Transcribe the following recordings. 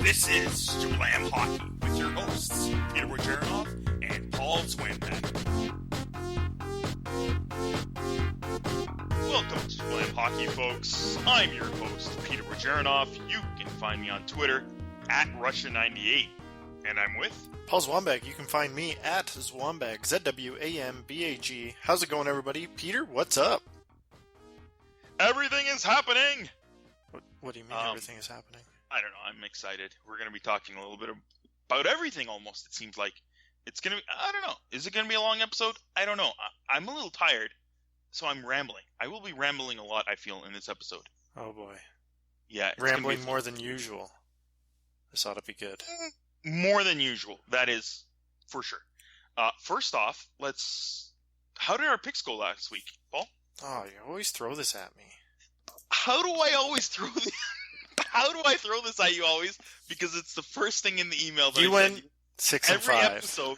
This is Slam Hockey with your hosts, Peter Wajernoff and Paul Swinbeck. Welcome to Slam Hockey, folks. I'm your host, Peter Wajernoff. You can find me on Twitter at Russia98. And I'm with Paul Zwambag. You can find me at Zwambag, Zwambag. How's it going, everybody? Peter, what's up? Everything is happening! What do you mean everything is happening? I don't know. I'm excited. We're going to be talking a little bit about everything almost, it seems like. It's going to be, I don't know. Is it going to be a long episode? I don't know. I'm a little tired, so I'm rambling. I will be rambling a lot, I feel, in this episode. Oh, boy. Yeah. Rambling more than usual. This ought to be good. More than usual. That is for sure. First off, how did our picks go last week, Paul? Oh, you always throw this at me. How do I always throw this? How do I throw this at you always? Because it's the first thing in the email that you went 6 and 5.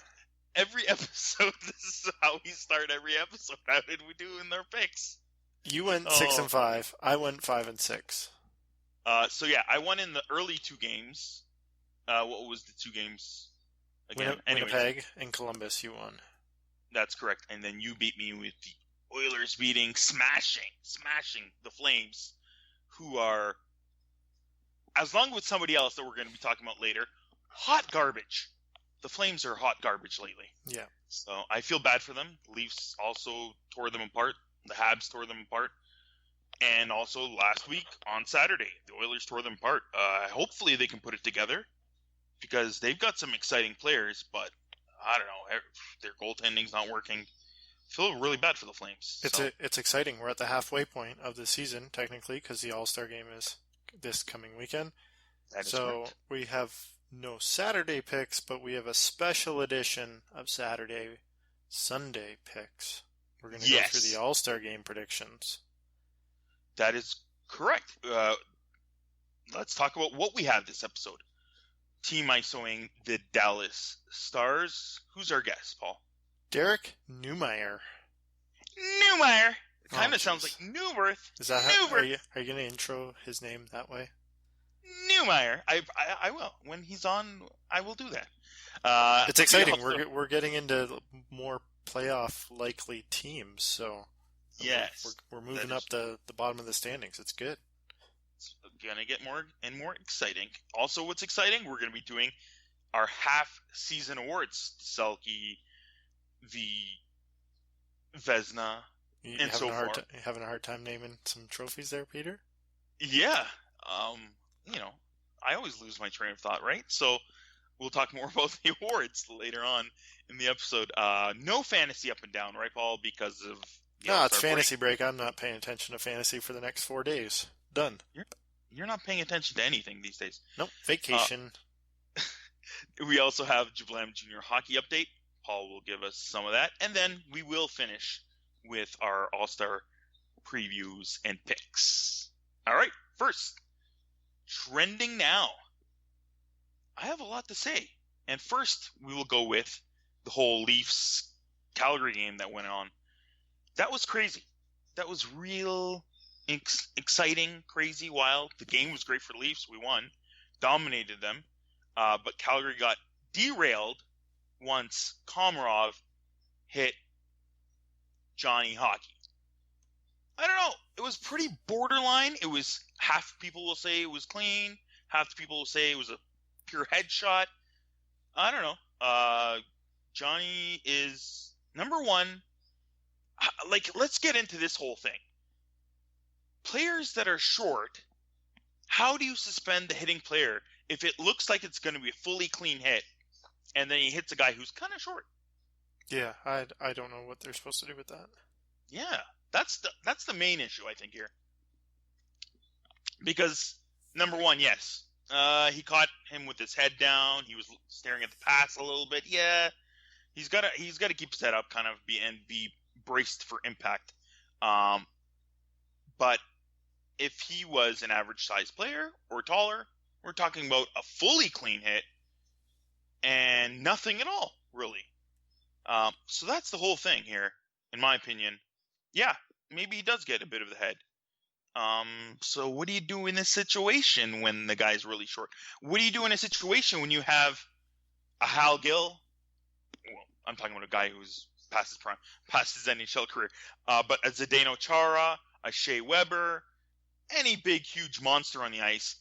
Every episode, this is how we start every episode. How did we do in our picks? You went 6 and 5. I went 5 and 6. So yeah, I won in the early two games. What was the two games again? Winnipeg and Columbus, you won. That's correct. And then you beat me with the Oilers smashing the Flames, who are, as long with somebody else that we're going to be talking about later, hot garbage. The Flames are hot garbage lately. Yeah. So I feel bad for them. The Leafs also tore them apart. The Habs tore them apart. And also last week on Saturday, the Oilers tore them apart. Hopefully they can put it together because they've got some exciting players, but I don't know. Their goaltending's not working. I feel really bad for the Flames. It's exciting. We're at the halfway point of the season, technically, because the All-Star game is this coming weekend. That is correct. We have no Saturday picks, but we have a special edition of Sunday picks. We're going to go through the All-Star game predictions. That is correct. Let's talk about what we have this episode. Team ISOing the Dallas Stars. Who's our guest, Paul? Derek Neumeyer. It kind of sounds like Newbirth. Is that how, are you going to intro his name that way? Neumeyer. I will. When he's on, I will do that. It's exciting. We're getting into more playoff likely teams, so yes, we're moving up the bottom of the standings. It's good. It's gonna get more and more exciting. Also, what's exciting? We're gonna be doing our half-season awards: Selke, the Vezina, and so forth. You having a hard time naming some trophies there, Peter? Yeah. I always lose my train of thought, right? So we'll talk more about the awards later on in the episode. No fantasy up and down, right, Paul? Because of it's fantasy break. I'm not paying attention to fantasy for the next 4 days. Done. You're not paying attention to anything these days. Nope. Vacation. We also have Jablam Junior Hockey Update. Paul will give us some of that. And then we will finish with our All-Star previews and picks. All right. First, trending now. I have a lot to say. And first, we will go with the whole Leafs Calgary game that went on. That was crazy. That was real exciting, crazy, wild. The game was great for the Leafs. We won. Dominated them. But Calgary got derailed once Komarov hit Johnny Hockey. I don't know. It was pretty borderline. It was half people will say it was clean. Half the people will say it was a pure headshot. I don't know. Johnny is number one. Let's get into this whole thing. Players that are short, how do you suspend the hitting player if it looks like it's going to be a fully clean hit and then he hits a guy who's kind of short? Yeah, I don't know what they're supposed to do with that. Yeah, that's the main issue, I think, here. Because, number one, yes, he caught him with his head down. He was staring at the pass a little bit. Yeah, he's got to keep his head up, kind of be braced for impact. But if he was an average size player or taller, we're talking about a fully clean hit and nothing at all, really. So that's the whole thing here, in my opinion. Yeah, maybe he does get a bit of the head. So what do you do in this situation when the guy's really short? What do you do in a situation when you have a Hal Gill? Well, I'm talking about a guy who's past his prime, past his NHL career. But a Zdeno Chara, a Shea Weber, any big, huge monster on the ice,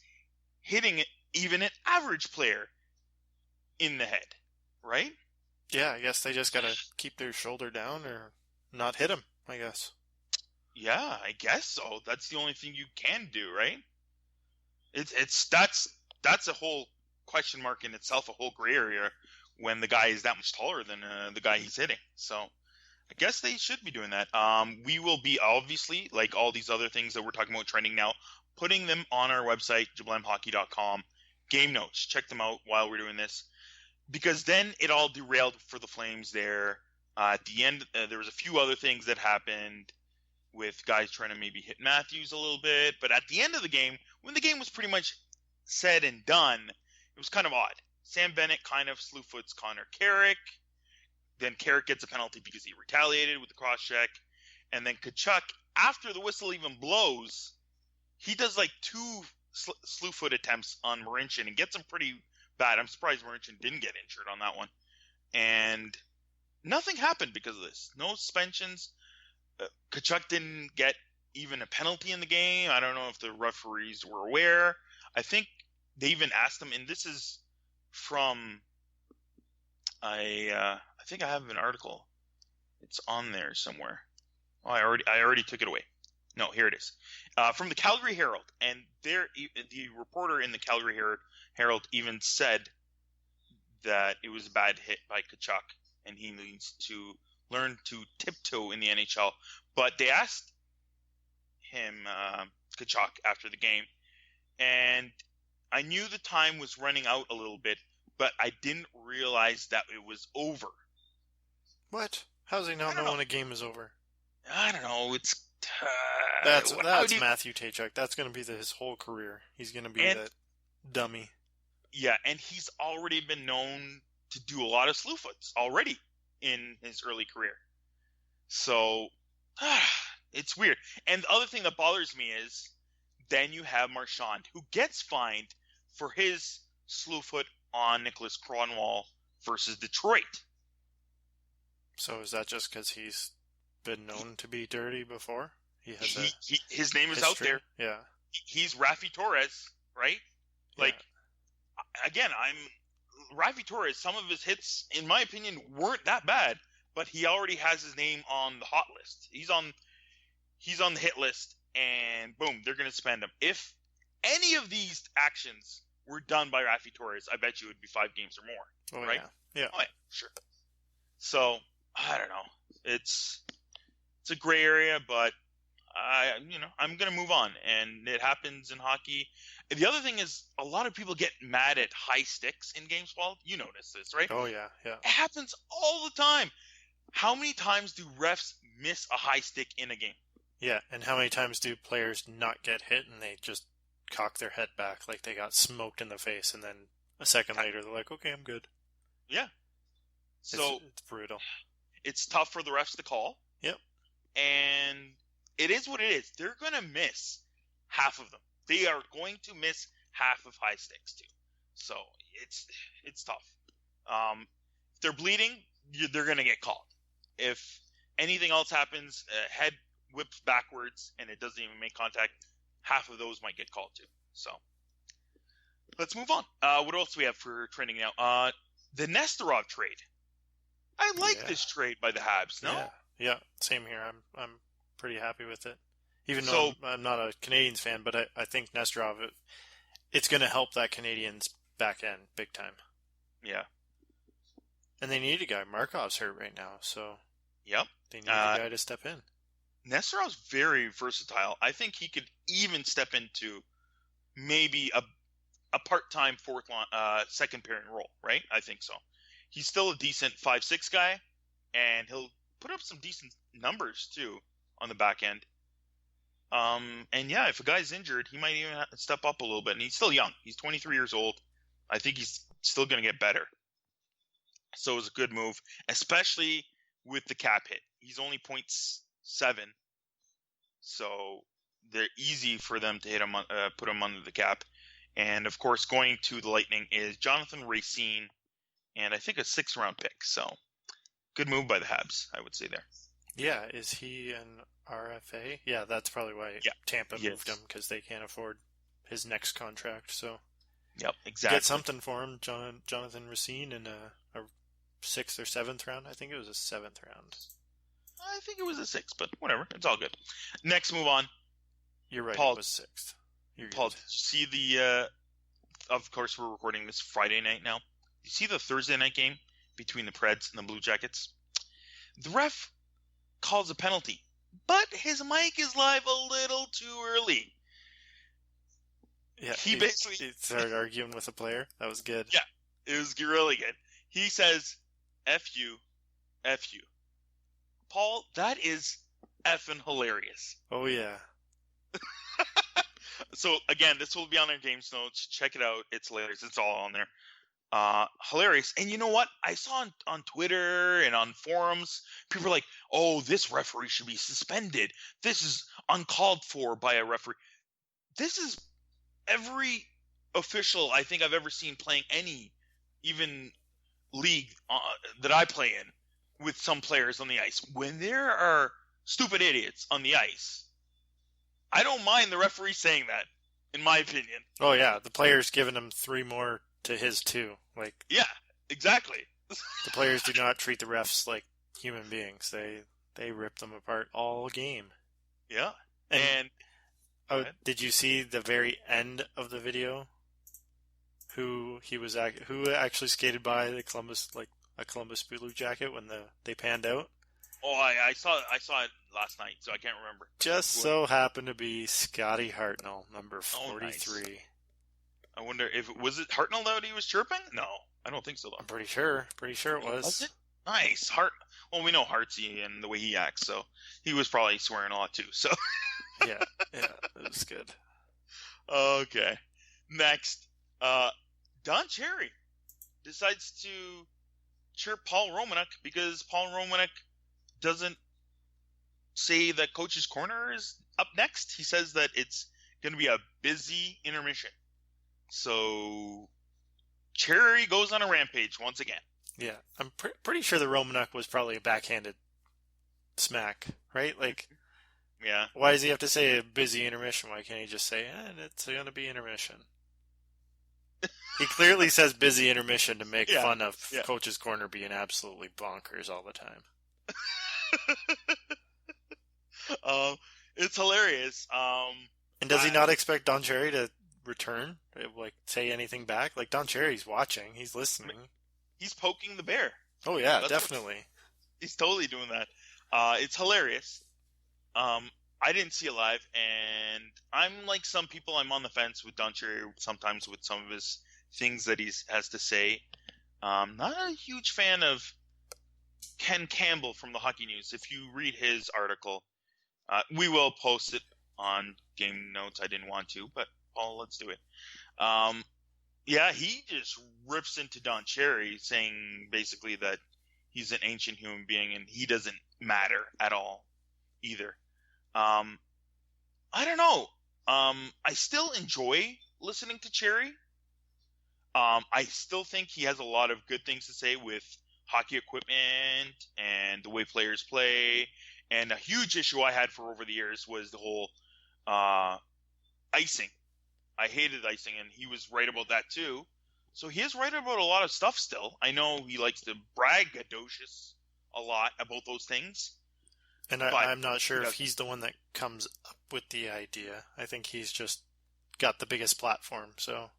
hitting even an average player in the head, right? Yeah, I guess they just got to keep their shoulder down or not hit him, I guess. Yeah, I guess so. That's the only thing you can do, right? That's a whole question mark in itself, a whole gray area when the guy is that much taller than the guy he's hitting. So I guess they should be doing that. We will be obviously, like all these other things that we're talking about trending now, putting them on our website, jablamhockey.com. Game notes, check them out while we're doing this, because then it all derailed for the Flames there. At the end, there was a few other things that happened with guys trying to maybe hit Matthews a little bit. But at the end of the game, when the game was pretty much said and done, it was kind of odd. Sam Bennett kind of slew foots Connor Carrick. Then Carrick gets a penalty because he retaliated with the cross check. And then Tkachuk, after the whistle even blows, he does like two slew foot attempts on Marincin and gets him pretty bad. I'm surprised Marincin didn't get injured on that one. And nothing happened because of this. No suspensions. Tkachuk didn't get even a penalty in the game. I don't know if the referees were aware. I think they even asked him, and this is from I think I have an article. It's on there somewhere. Oh, I already took it away. No, here it is. From the Calgary Herald, and the reporter in the Calgary Herald even said that it was a bad hit by Tkachuk, and he needs to learn to tiptoe in the NHL. But they asked him, Tkachuk, after the game, and I knew the time was running out a little bit, but I didn't realize that it was over. What? How does he not know when a game is over? I don't know. It's that's Matthew Tkachuk. That's going to be his whole career. He's going to be that dummy. Yeah, and he's already been known to do a lot of slew foots already in his early career. So it's weird. And the other thing that bothers me is then you have Marchand, who gets fined for his slew foot on Nicholas Kronwall versus Detroit. So is that just because he's been known to be dirty before? His name is out there. Yeah. He's Rafi Torres, right? Like, again, Rafi Torres, some of his hits, in my opinion, weren't that bad, but he already has his name on the hot list. He's on the hit list, and boom, they're going to suspend him. If any of these actions were done by Rafi Torres, I bet you it would be 5 games or more. Oh, right? Yeah. Oh, yeah, sure. So, I don't know. It's a gray area, but I'm going to move on, and it happens in hockey. The other thing is a lot of people get mad at high sticks in games, Paul. You notice this, right? Oh, yeah. It happens all the time. How many times do refs miss a high stick in a game? Yeah, and how many times do players not get hit and they just cock their head back like they got smoked in the face, and then a second later they're like, okay, I'm good. Yeah. So it's brutal. It's tough for the refs to call. Yep. And it is what it is. They're going to miss half of them. They are going to miss half of high sticks too. So it's tough. If they're bleeding, they're going to get called. If anything else happens, head whips backwards and it doesn't even make contact, half of those might get called too. So let's move on. What else do we have for trending now? The Nesterov trade. I like this trade by the Habs. No. Yeah. Same here. I'm pretty happy with it. Even though I'm not a Canadiens fan, but I think Nesterov, it's going to help that Canadiens back end big time. Yeah. And they need a guy. Markov's hurt right now, so yep. They need a guy to step in. Nesterov's very versatile. I think he could even step into maybe a part-time fourth line, second pairing role, right? I think so. He's still a decent 5'6" guy, and he'll put up some decent numbers too on the back end. And yeah, if a guy's injured, he might even have to step up a little bit. And he's still young. He's 23 years old. I think he's still going to get better. So it was a good move, especially with the cap hit. He's only 0.7. So they're easy for them to put him under the cap. And of course, going to the Lightning is Jonathan Racine, and I think a 6th-round pick. So good move by the Habs, I would say there. Yeah, is he an RFA? Yeah, that's probably why Tampa moved him, because they can't afford his next contract. So yep, exactly. Get something for him, Jonathan Racine, in a 6th or 7th round. I think it was a 7th round. I think it was a 6th, but whatever. It's all good. Next, move on. You're right, Paul, it was 6th. Paul, did you see the, of course, we're recording this Friday night now. You see the Thursday night game between the Preds and the Blue Jackets? The ref calls a penalty, but his mic is live a little too early. Yeah, he started arguing with a player. That was good. Yeah, it was really good. He says, F you, F you. Paul, that is effing hilarious. Oh, yeah. So, again, this will be on our games notes. Check it out. It's hilarious. It's all on there. Hilarious. And you know what? I saw on Twitter and on forums, people are like, oh, this referee should be suspended. This is uncalled for by a referee. This is every official I think I've ever seen playing any, even league that I play in, with some players on the ice. When there are stupid idiots on the ice, I don't mind the referee saying that, in my opinion. Oh, yeah. The player's giving him 3 more to his 2. Yeah, exactly. The players do not treat the refs like human beings. They rip them apart all game. Yeah. And did you see the very end of the video? Who actually skated by the Columbus Blue Jacket when they panned out? Oh, I saw it last night, so I can't remember. Just so happened to be Scotty Hartnell, number 43. Oh, nice. I wonder if was it Hartnell that he was chirping? No, I don't think so. Though. I'm pretty sure it was. Was it? Nice. Well, we know Hartsey and the way he acts, so he was probably swearing a lot too. So yeah, it was good. Okay. Next, Don Cherry decides to chirp Paul Romanek because Paul Romanek doesn't say that Coach's Corner is up next. He says that it's going to be a busy intermission. So Cherry goes on a rampage once again. Yeah, I'm pretty sure the Romanek was probably a backhanded smack, right? Yeah. Why does he have to say a busy intermission? Why can't he just say, it's going to be intermission? He clearly says busy intermission to make fun of Coach's Corner being absolutely bonkers all the time. It's hilarious. And does he not expect Don Cherry to return? Say anything back? Don Cherry's watching. He's listening. He's poking the bear. Oh, yeah, definitely. He's totally doing that. It's hilarious. I didn't see it live, and I'm like some people. I'm on the fence with Don Cherry sometimes with some of his things that he has to say. Not a huge fan of Ken Campbell from the Hockey News. If you read his article, we will post it on game notes. I didn't want to, but Paul, let's do it. Yeah, he just rips into Don Cherry, saying basically that he's an ancient human being and he doesn't matter at all either. I don't know. I still enjoy listening to Cherry. I still think he has a lot of good things to say with hockey equipment and the way players play. And a huge issue I had for over the years was the whole icing. I hated icing, and he was right about that too. So he is right about a lot of stuff still. I know he likes to braggadocious a lot about those things. And I'm not sure if he's the one that comes up with the idea. I think he's just got the biggest platform. So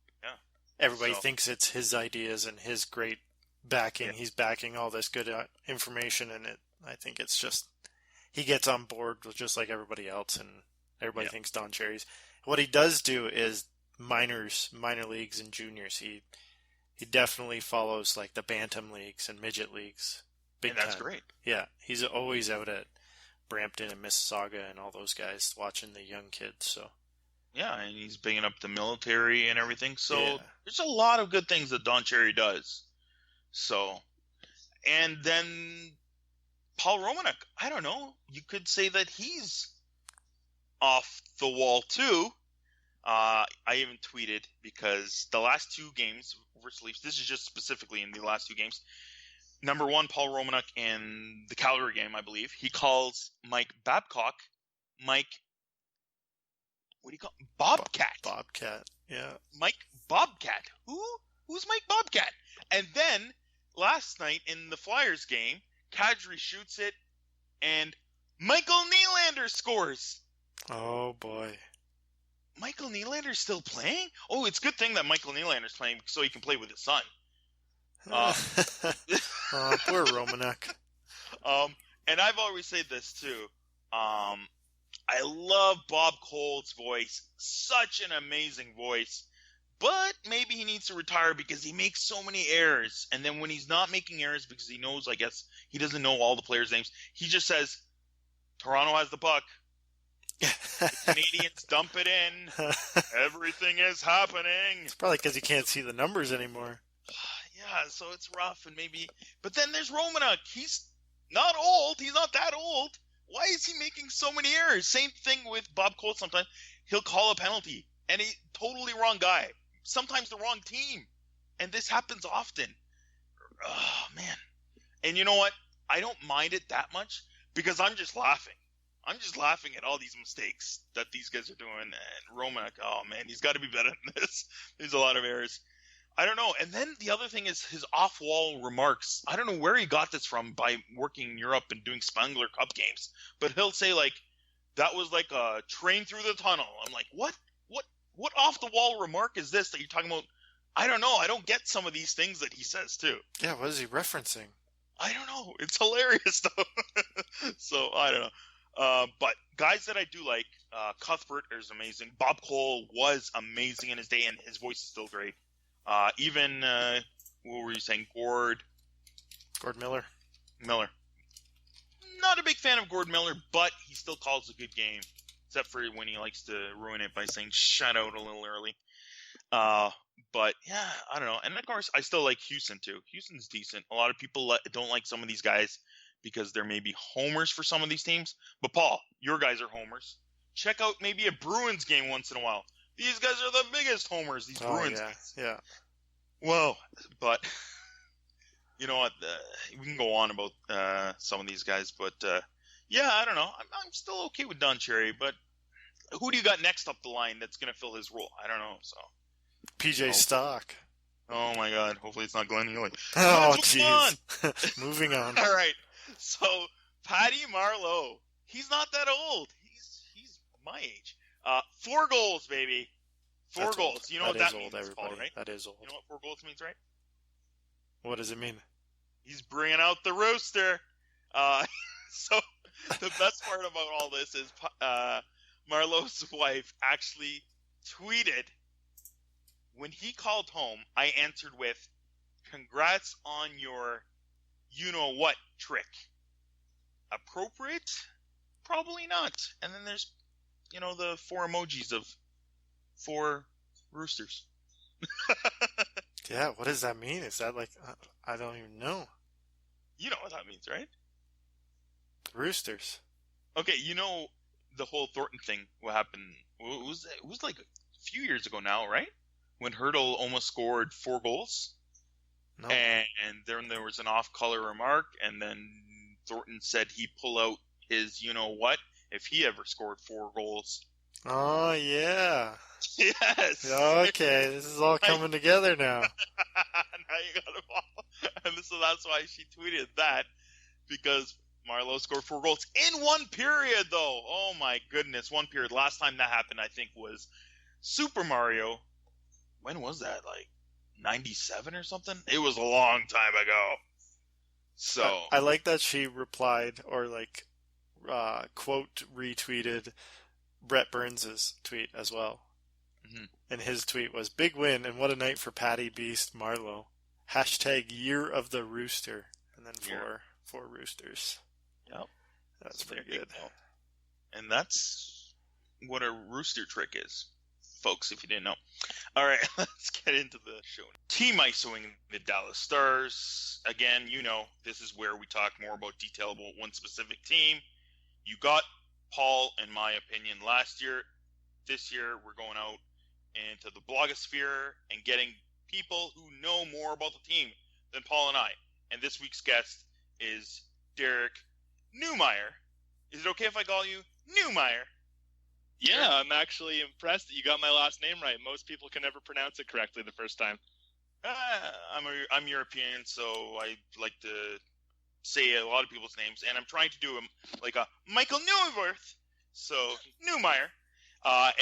everybody thinks it's his ideas and his great backing. Yeah. He's backing all this good information, and I think it's just he gets on board with just like everybody else, and everybody thinks Don Cherry's. What he does do is minor leagues and juniors. He definitely follows like the bantam leagues and midget leagues. Big time. That's great. Yeah, he's always out at Brampton and Mississauga and all those guys watching the young kids. So yeah, and he's bringing up the military and everything. So there's a lot of good things that Don Cherry does. So, and then Paul Romanek, I don't know. You could say that he's off the wall too. I even tweeted because the last 2 games versus Leafs, this is just specifically in the last 2 games. Number 1, Paul Romanuk in the Calgary game, I believe, he calls Mike Babcock, what do you call him? Bobcat. Bobcat, yeah. Mike Bobcat. Who's Mike Bobcat? And then last night in the Flyers game, Kadri shoots it, and Michael Nylander scores. Oh boy. Michael Nylander's still playing? Oh, it's a good thing that Michael Nylander's playing so he can play with his son. Oh, poor Romanuk. And I've always said this too. I love Bob Cole's voice. Such an amazing voice. But maybe he needs to retire because he makes so many errors. And then when he's not making errors because he knows, I guess, he doesn't know all the players' names, he just says, Toronto has the puck. The Canadians dump it in. Everything is happening. It's probably because he can't see the numbers anymore. Yeah, so it's rough and maybe. But then there's Romanuk. He's not old. He's not that old. Why is he making so many errors? Same thing with Bob Cole sometimes. He'll call a penalty, and he totally wrong guy. Sometimes the wrong team. And this happens often. Oh, man. And you know what? I don't mind it that much because I'm just laughing. I'm just laughing at all these mistakes that these guys are doing. And Romanuk, oh, man, he's got to be better than this. There's a lot of errors. I don't know. And then the other thing is his off-wall remarks. I don't know where he got this from by working in Europe and doing Spengler Cup games. But he'll say, like, that was like a train through the tunnel. I'm like, what off-the-wall remark is this that you're talking about? I don't know. I don't get some of these things that he says, too. Yeah, what is he referencing? I don't know. It's hilarious, though. So, I don't know. But guys that I do like, Cuthbert is amazing. Bob Cole was amazing in his day, and his voice is still great. Even, what were you saying? Gord Miller. Not a big fan of Gord Miller, but he still calls a good game, except for when he likes to ruin it by saying shut out a little early. But yeah, I don't know. And of course, I still like Houston too. Houston's decent. A lot of people don't like some of these guys because they're maybe homers for some of these teams. But Paul, your guys are homers. Check out maybe a Bruins game once in a while. These guys are the biggest homers, these Bruins guys. Yeah. Well, but you know what? We can go on about some of these guys, but yeah, I don't know. I'm still okay with Don Cherry, but who do you got next up the line that's going to fill his role? I don't know. So PJ Stock. Oh my God! Hopefully it's not Glenn Healy. Oh jeez. Moving on. All right. So Patty Marleau, he's not that old. He's my age. 4 goals, baby. 4 That's goals. Old. You know what that means, everybody. Paul, right? That is old. You know what 4 goals means, right? What does it mean? He's bringing out the Rooster. So the best part about all this is Marleau's wife actually tweeted, when he called home, I answered with, congrats on your you-know-what trick. Appropriate? Probably not. And then there's, the 4 emojis of 4 roosters. Yeah, what does that mean? Is that like, I don't even know. You know what that means, right? Roosters. Okay, the whole Thornton thing, what happened, it was like a few years ago now, right? When Hertl almost scored 4 goals. No. And then there was an off-color remark, and then Thornton said he'd pull out his you-know-what if he ever scored 4 goals. Oh, yeah. Yes. Okay, this is all coming together now. Now you got it all. And so that's why she tweeted that, because Marleau scored 4 goals in 1 period, though. Oh, my goodness, 1 period. Last time that happened, I think, was Super Mario. When was that? Like 97 or something? It was a long time ago. So I like that she replied or quote retweeted Brett Burns' tweet as well. Mm-hmm. And his tweet was, big win and what a night for Patty Beast Marleau. # Year of the Rooster. And then 4 roosters. Yep. That's pretty good. And that's what a rooster trick is, folks, if you didn't know. All right, let's get into the show. Team ISOing the Dallas Stars. Again, this is where we talk more about detail about one specific team. You got Paul, in my opinion, last year, this year, we're going out into the blogosphere and getting people who know more about the team than Paul and I. And this week's guest is Derek Newmeyer. Is it okay if I call you Newmeyer? Yeah, I'm actually impressed that you got my last name right. Most people can never pronounce it correctly the first time. I'm European, so I like to say a lot of people's names, and I'm trying to do them like a Michael Neuwirth. So, Newmeyer.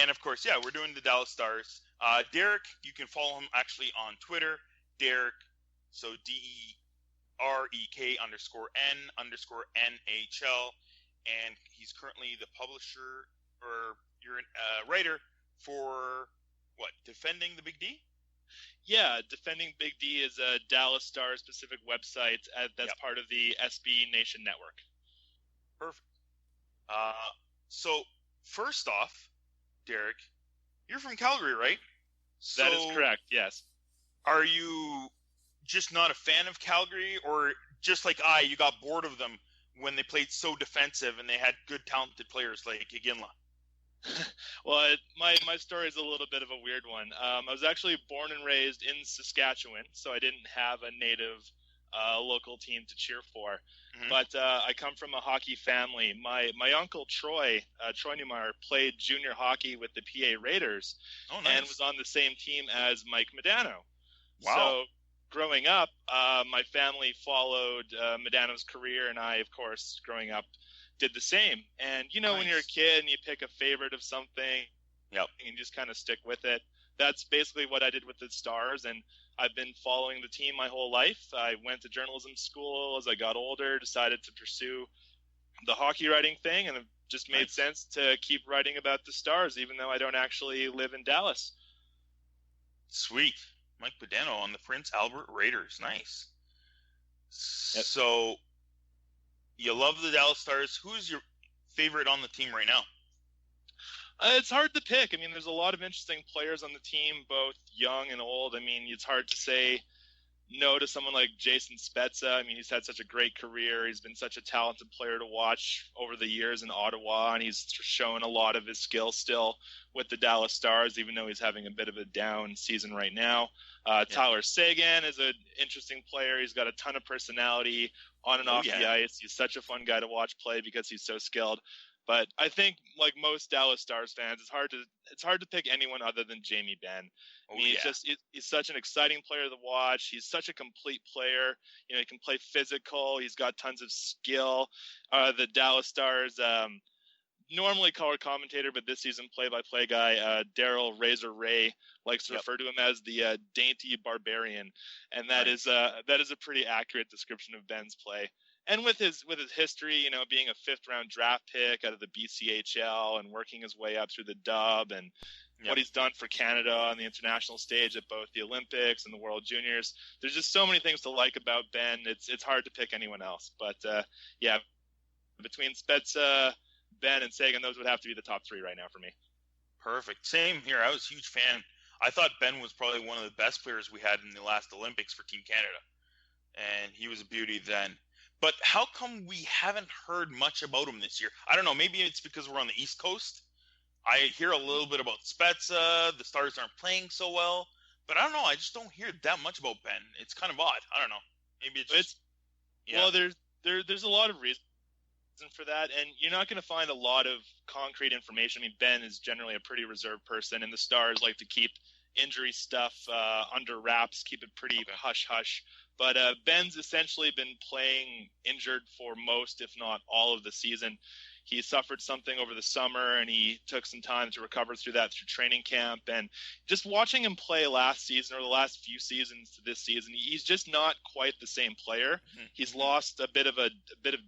And of course, yeah, we're doing the Dallas Stars. Derek, you can follow him actually on Twitter. Derek, so DEREK_N_NHL. And he's currently the publisher, or you're a writer for, what, Defending the Big D? Yeah, Defending Big D is a Dallas Stars specific website that's part of the SB Nation network. Perfect. So, first off, Derek, you're from Calgary, right? That is correct, yes. Are you just not a fan of Calgary, or just like you got bored of them when they played so defensive and they had good, talented players like Iginla? Well, my story is a little bit of a weird one. I was actually born and raised in Saskatchewan, so I didn't have a native local team to cheer for. Mm-hmm. But I come from a hockey family. My uncle Troy Newmeyer, played junior hockey with the PA Raiders. Oh, nice. And was on the same team as Mike Modano. Wow. So growing up, my family followed Modano's career, and I, of course, growing up, did the same. And, you know, nice. When you're a kid and you pick a favorite of something, yep, and you just kind of stick with it. That's basically what I did with the Stars, and I've been following the team my whole life. I went to journalism school as I got older, decided to pursue the hockey writing thing, and it just made sense to keep writing about the Stars, even though I don't actually live in Dallas. Sweet. Mike Modano on the Prince Albert Raiders. Nice. Yep. So, you love the Dallas Stars. Who's your favorite on the team right now? It's hard to pick. I mean, there's a lot of interesting players on the team, both young and old. I mean, it's hard to say no to someone like Jason Spezza. I mean, he's had such a great career. He's been such a talented player to watch over the years in Ottawa, and he's shown a lot of his skill still with the Dallas Stars, even though he's having a bit of a down season right now. Tyler Seguin is an interesting player. He's got a ton of personality on and off the ice. He's such a fun guy to watch play because he's so skilled. But I think, like most Dallas Stars fans, it's hard to pick anyone other than Jamie Benn. He's such an exciting player to watch. He's such a complete player. You know, he can play physical. He's got tons of skill. The Dallas Stars, normally color commentator, but this season play-by-play guy, Daryl Razor Ray, likes to refer to him as the dainty barbarian, and that is a pretty accurate description of Benn's play. And with his history, you know, being a fifth-round draft pick out of the BCHL and working his way up through the Dub, and what he's done for Canada on the international stage at both the Olympics and the World Juniors, there's just so many things to like about Benn. It's hard to pick anyone else. But between Spezza, Benn, and Seguin, those would have to be the top three right now for me. Perfect. Same here. I was a huge fan. I thought Benn was probably one of the best players we had in the last Olympics for Team Canada, and he was a beauty then. But how come we haven't heard much about him this year? I don't know. Maybe it's because we're on the East Coast. I hear a little bit about Spezza. The Stars aren't playing so well. But I don't know. I just don't hear that much about Benn. It's kind of odd. I don't know. Maybe it's just... Well, there's a lot of reasons for that. And you're not going to find a lot of concrete information. I mean, Benn is generally a pretty reserved person. And the Stars like to keep injury stuff under wraps, keep it pretty hush-hush. But Benn's essentially been playing injured for most, if not all, of the season. He suffered something over the summer, and he took some time to recover through that through training camp. And just watching him play last season or the last few seasons to this season, he's just not quite the same player. Mm-hmm. He's lost a bit of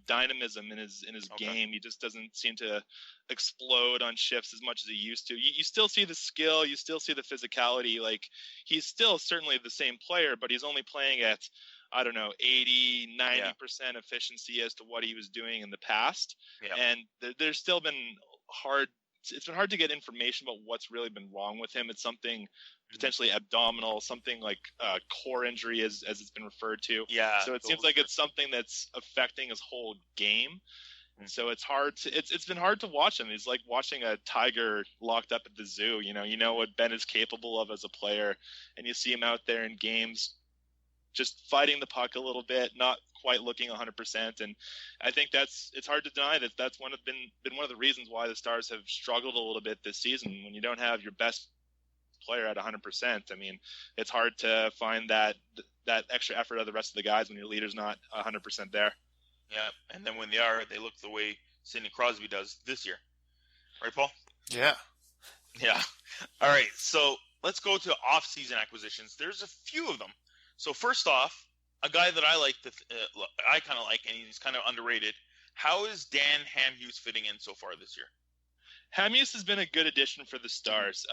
dynamism in his game. He just doesn't seem to explode on shifts as much as he used to. You still see the skill, you still see the physicality. Like, he's still certainly the same player, but he's only playing at, I don't know, 80, 90% efficiency as to what he was doing in the past. Yeah. And there's still been it's been hard to get information about what's really been wrong with him. It's something potentially abdominal, something like core injury as it's been referred to. Yeah. So it seems like it's something that's affecting his whole game. So it's hard to it's been hard to watch him. He's like watching a tiger locked up at the zoo. You know what Benn is capable of as a player, and you see him out there in games just fighting the puck a little bit, not quite looking 100%. And I think it's hard to deny that that's been one of the reasons why the Stars have struggled a little bit this season. When you don't have your best player at 100%, I mean, it's hard to find that extra effort of the rest of the guys when your leader's not 100% there. Yeah, and then when they are, they look the way Sidney Crosby does this year. Right, Paul? Yeah. Yeah. All right, so let's go to off-season acquisitions. There's a few of them. So first off, a guy that I like, I kind of like, and he's kind of underrated. How is Dan Hamhuis fitting in so far this year? Hamhuis has been a good addition for the Stars.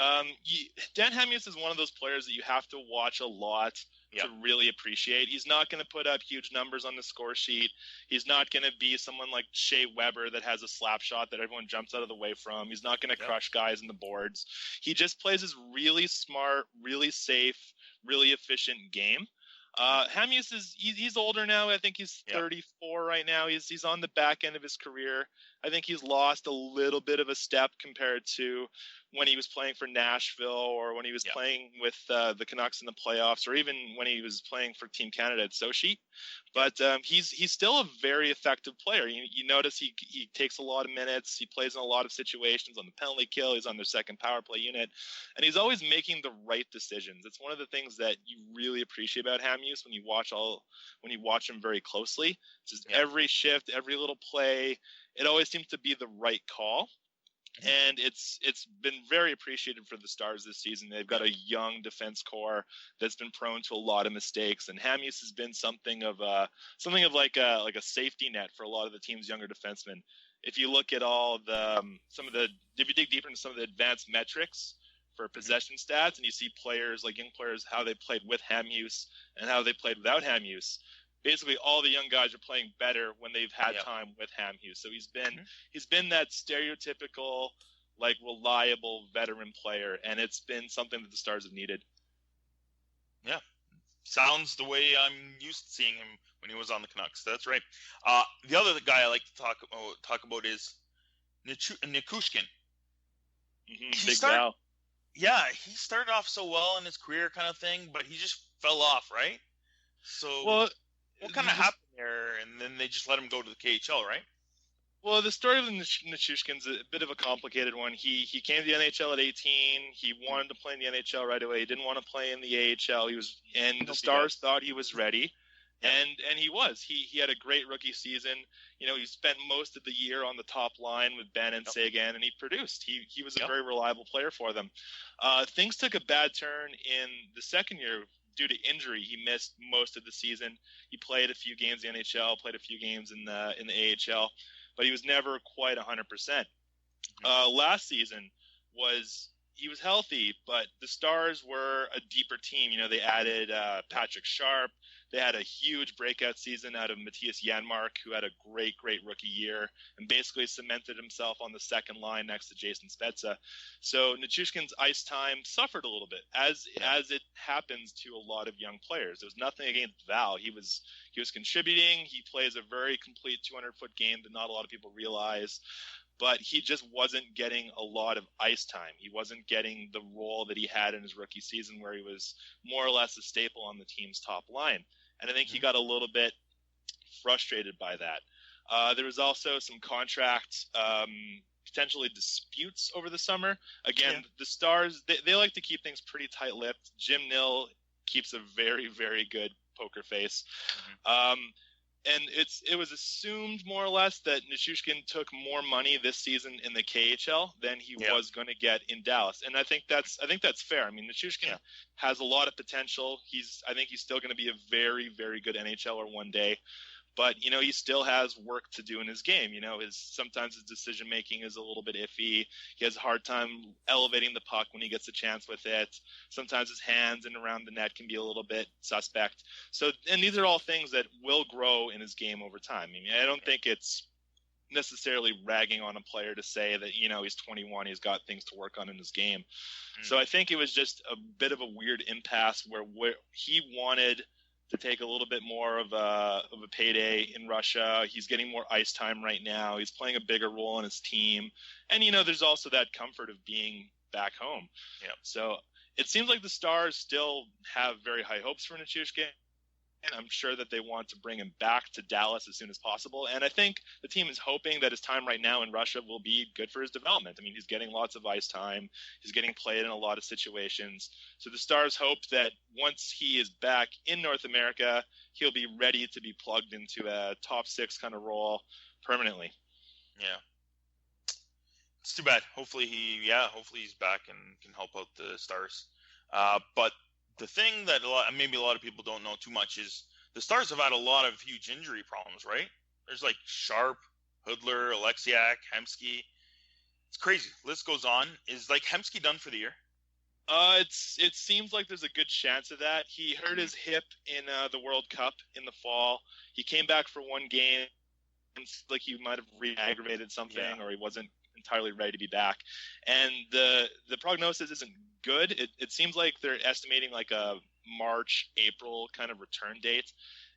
Dan Hamhuis is one of those players that you have to watch a lot to really appreciate. He's not going to put up huge numbers on the score sheet. He's not going to be someone like Shea Weber that has a slap shot that everyone jumps out of the way from. He's not going to crush guys in the boards. He just plays his really smart, really safe, really efficient game. Hamhuis he's older now. I think he's 34 right now. He's on the back end of his career. I think he's lost a little bit of a step compared to when he was playing for Nashville or when he was playing with the Canucks in the playoffs, or even when he was playing for Team Canada at Sochi. But he's still a very effective player. You notice he takes a lot of minutes. He plays in a lot of situations on the penalty kill. He's on their second power play unit, and he's always making the right decisions. It's one of the things that you really appreciate about Hamhuis when you watch him very closely. It's just every shift, every little play, it always seems to be the right call. And it's been very appreciated for the Stars this season. They've got a young defense core that's been prone to a lot of mistakes, and Hamhuis has been something of like a safety net for a lot of the team's younger defensemen. If you look at if you dig deeper into some of the advanced metrics for possession stats, and you see players like young players how they played with Hamhuis and how they played without Hamhuis. Basically, all the young guys are playing better when they've had time with Hamhuis. So he's been that stereotypical, like, reliable veteran player, and it's been something that the Stars have needed. Yeah, sounds the way I'm used to seeing him when he was on the Canucks. That's right. The other guy I like to talk about is Nichushkin. Big Val. Yeah, he started off so well in his career, kind of thing, but he just fell off, right? So. What kind of happened there, and then they just let him go to the KHL, right? Well, the story of Nichushkin's a bit of a complicated one. He came to the NHL at 18. He wanted to play in the NHL right away. He didn't want to play in the AHL. The Stars thought he was ready, and he was. He had a great rookie season. He spent most of the year on the top line with Benn and Sagan, and he produced. He was a very reliable player for them. Things took a bad turn in the second year. Due to injury, he missed most of the season. He played a few games in the NHL, played a few games in the AHL, but he was never quite 100%. Last season he was healthy, but the Stars were a deeper team. They added Patrick Sharp. They had a huge breakout season out of Matthias Janmark, who had a great rookie year and basically cemented himself on the second line next to Jason Spezza. So Nichushkin's ice time suffered a little bit, as it happens to a lot of young players. There was nothing against Val. He was contributing. He plays a very complete 200-foot game that not a lot of people realize. But he just wasn't getting a lot of ice time. He wasn't getting the role that he had in his rookie season, where he was more or less a staple on the team's top line. And I think he got a little bit frustrated by that. There was also some contract potentially disputes over the summer. Again, the Stars, they like to keep things pretty tight-lipped. Jim Nill keeps a very, very good poker face. And it was assumed more or less that Nichushkin took more money this season in the KHL than he was going to get in Dallas, and I think that's fair. I mean, Nichushkin has a lot of potential. I think he's still going to be a very, very good NHLer one day. But, he still has work to do in his game. Sometimes his decision making is a little bit iffy. He has a hard time elevating the puck when he gets a chance with it. Sometimes his hands and around the net can be a little bit suspect. So, and these are all things that will grow in his game over time. I mean, I don't think it's necessarily ragging on a player to say that, he's 21, he's got things to work on in his game. So I think it was just a bit of a weird impasse where he wanted to take a little bit more of a payday in Russia. He's getting more ice time right now. He's playing a bigger role in his team. And, there's also that comfort of being back home. Yeah. So it seems like the Stars still have very high hopes for Nichushkin. And I'm sure that they want to bring him back to Dallas as soon as possible. And I think the team is hoping that his time right now in Russia will be good for his development. I mean, he's getting lots of ice time. He's getting played in a lot of situations. So the Stars hope that once he is back in North America, he'll be ready to be plugged into a top 6 kind of role permanently. Yeah. It's too bad. Hopefully he's back and can help out the Stars. But the thing that maybe a lot of people don't know too much is the Stars have had a lot of huge injury problems, right? There's like Sharp, Hoodler, Alexiak, Hemsky. It's crazy. List goes on. Is like Hemsky done for the year? It seems like there's a good chance of that. He hurt his hip in the World Cup in the fall. He came back for one game. It's like he might have re-aggravated something, or he wasn't entirely ready to be back. And the prognosis isn't good. It seems like they're estimating like a March, April kind of return date.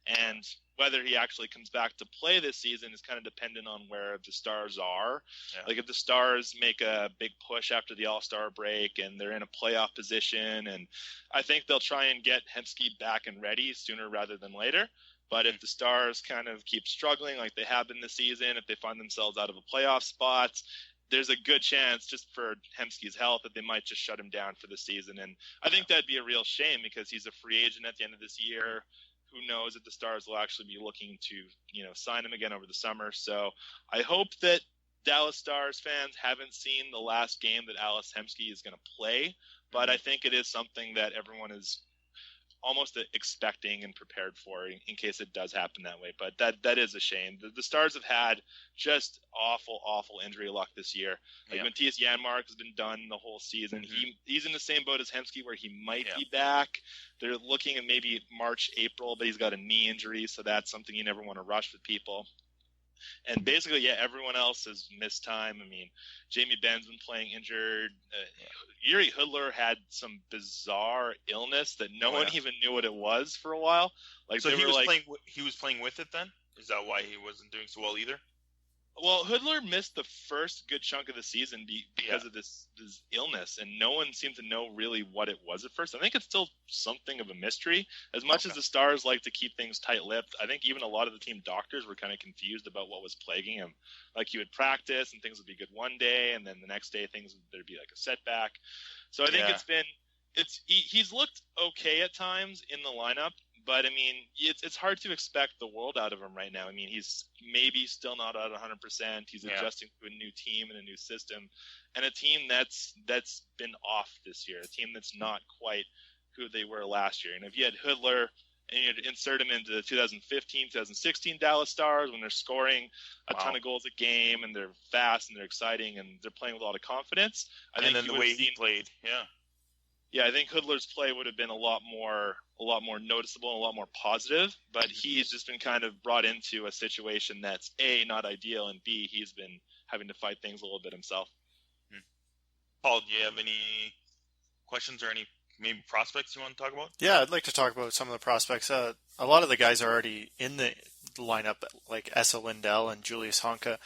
And whether he actually comes back to play this season is kind of dependent on where the Stars are. Yeah. Like if the Stars make a big push after the All-Star break and they're in a playoff position, and I think they'll try and get Hemsky back and ready sooner rather than later. But if the Stars kind of keep struggling like they have been this season, if they find themselves out of a playoff spot, there's a good chance just for Hemsky's health that they might just shut him down for the season. And I think that'd be a real shame because he's a free agent at the end of this year. Who knows if the Stars will actually be looking to, sign him again over the summer. So I hope that Dallas Stars fans haven't seen the last game that Alex Hemsky is going to play. But I think it is something that everyone is almost expecting and prepared for in case it does happen that way. But that is a shame. The Stars have had just awful injury luck this year. Like Matthias Janmark has been done the whole season. He's in the same boat as Hemsky where he might be back. They're looking at maybe March, April, but he's got a knee injury, so that's something you never want to rush with people. And basically, everyone else has missed time. I mean, Jamie Benn's been playing injured. Yuri Hoodler had some bizarre illness that no one even knew what it was for a while. Like, so he was playing with it then? Is that why he wasn't doing so well either? Well, Hoodler missed the first good chunk of the season because of this illness, and no one seemed to know really what it was at first. I think it's still something of a mystery. As much as the Stars like to keep things tight-lipped, I think even a lot of the team doctors were kind of confused about what was plaguing him. Like, he would practice, and things would be good one day, and then the next day there'd be like a setback. So I think he's looked okay at times in the lineup. But, I mean, it's hard to expect the world out of him right now. I mean, he's maybe still not at 100%. He's adjusting to a new team and a new system. And a team that's been off this year, a team that's not quite who they were last year. And if you had Hoodler and you'd insert him into the 2015, 2016 Dallas Stars when they're scoring a ton of goals a game and they're fast and they're exciting and they're playing with a lot of confidence, I think the way he played, Yeah, I think Hoodler's play would have been a lot more noticeable and a lot more positive, but he's just been kind of brought into a situation that's A, not ideal, and B, he's been having to fight things a little bit himself. Paul, do you have any questions or any maybe prospects you want to talk about? Yeah, I'd like to talk about some of the prospects. A lot of the guys are already in the lineup, like Esa Lindell and Julius Honka.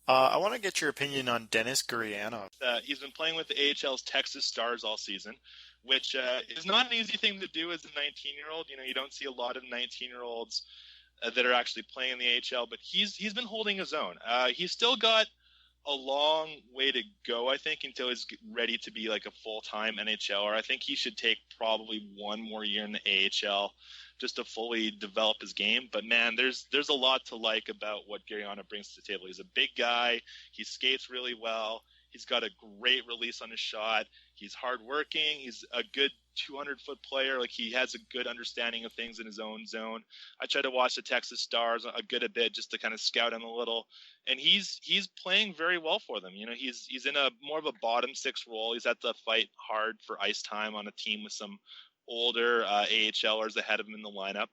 I want to get your opinion on Denis Gurianov. He's been playing with the AHL's Texas Stars all season, which is not an easy thing to do as a 19-year-old. You don't see a lot of 19-year-olds that are actually playing in the AHL, but he's been holding his own. He's still got a long way to go, I think, until he's ready to be like a full-time NHLer. I think he should take probably one more year in the AHL just to fully develop his game. But, man, there's a lot to like about what Gurianov brings to the table. He's a big guy. He skates really well. He's got a great release on his shot. He's hardworking. He's a good 200-foot player. Like, he has a good understanding of things in his own zone. I try to watch the Texas Stars a bit just to kind of scout him a little. And he's playing very well for them. He's in a more of a bottom six role. He's had to fight hard for ice time on a team with some older AHLers ahead of him in the lineup.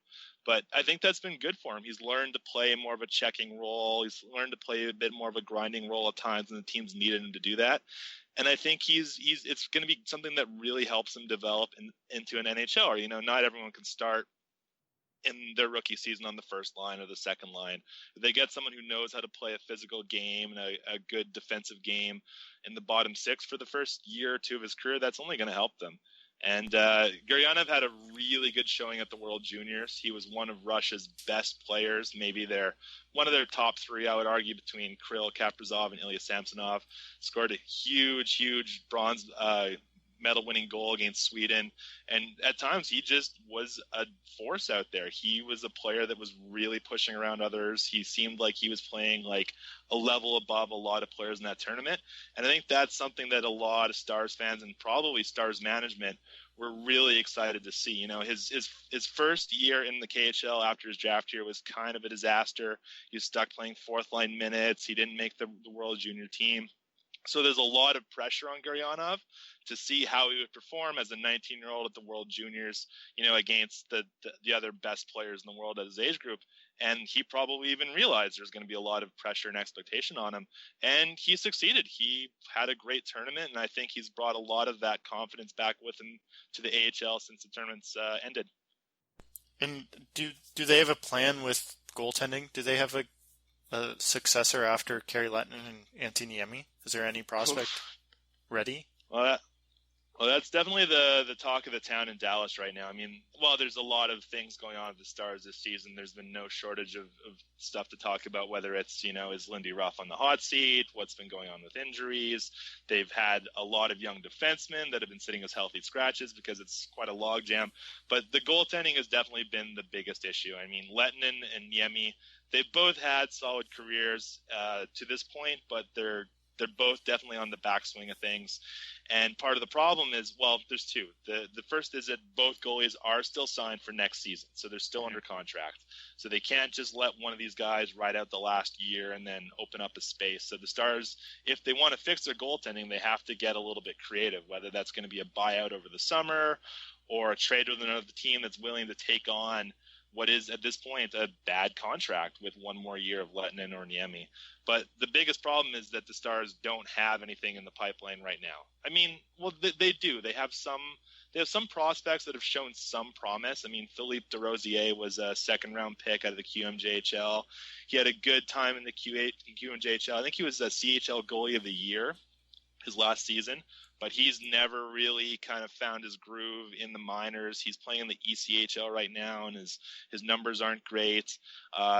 But I think that's been good for him. He's learned to play more of a checking role. He's learned to play a bit more of a grinding role at times, and the teams needed him to do that. And I think it's going to be something that really helps him develop into an NHLer. Not everyone can start in their rookie season on the first line or the second line. If they get someone who knows how to play a physical game and a good defensive game in the bottom six for the first year or two of his career, that's only going to help them. And Gurianov had a really good showing at the World Juniors. He was one of Russia's best players, maybe one of their top three, I would argue, between Kirill Kaprizov and Ilya Samsonov. Scored a huge bronze medal-winning goal against Sweden. And at times, he just was a force out there. He was a player that was really pushing around others. He seemed like he was playing like a level above a lot of players in that tournament. And I think that's something that a lot of Stars fans and probably Stars management were really excited to see. You know, his first year in the KHL after his draft year was kind of a disaster. He was stuck playing fourth line minutes. He didn't make the World Junior team. So there's a lot of pressure on Gurianov to see how he would perform as a 19-year-old at the World Juniors, you know, against the other best players in the world at his age group. And he probably even realized there's going to be a lot of pressure and expectation on him. And he succeeded. He had a great tournament, and I think he's brought a lot of that confidence back with him to the AHL since the tournament's ended. And do they have a plan with goaltending? Do they have a successor after Kari Lehtinen and Antti Niemi? Is there any prospect ready? Well, that's definitely the talk of the town in Dallas right now. I mean, there's a lot of things going on at the Stars this season. There's been no shortage of stuff to talk about, whether it's, you know, is Lindy Ruff on the hot seat, what's been going on with injuries. They've had a lot of young defensemen that have been sitting as healthy scratches because it's quite a logjam. But the goaltending has definitely been the biggest issue. I mean, Lehtinen and Niemi, they've both had solid careers to this point, but they're both definitely on the backswing of things. And part of the problem is, there's two. The first is that both goalies are still signed for next season, so they're still under contract. So they can't just let one of these guys ride out the last year and then open up a space. So the Stars, if they want to fix their goaltending, they have to get a little bit creative, whether that's going to be a buyout over the summer or a trade with another team that's willing to take on what is at this point a bad contract with one more year of Lehtinen or Niemi. But the biggest problem is that the Stars don't have anything in the pipeline right now. I mean, they do. They have some prospects that have shown some promise. I mean, Philippe Desrosiers was a second-round pick out of the QMJHL. He had a good time in the QMJHL. I think he was a CHL goalie of the year his last season, but he's never really kind of found his groove in the minors. He's playing in the ECHL right now, and his numbers aren't great.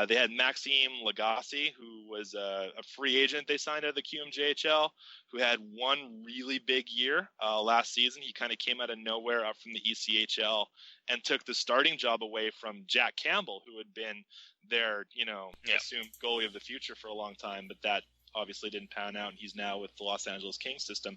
They had Maxime Lagacé, who was a free agent they signed out of the QMJHL, who had one really big year last season. He kind of came out of nowhere up from the ECHL and took the starting job away from Jack Campbell, who had been their, assumed goalie of the future for a long time, but that obviously didn't pan out, and he's now with the Los Angeles Kings system.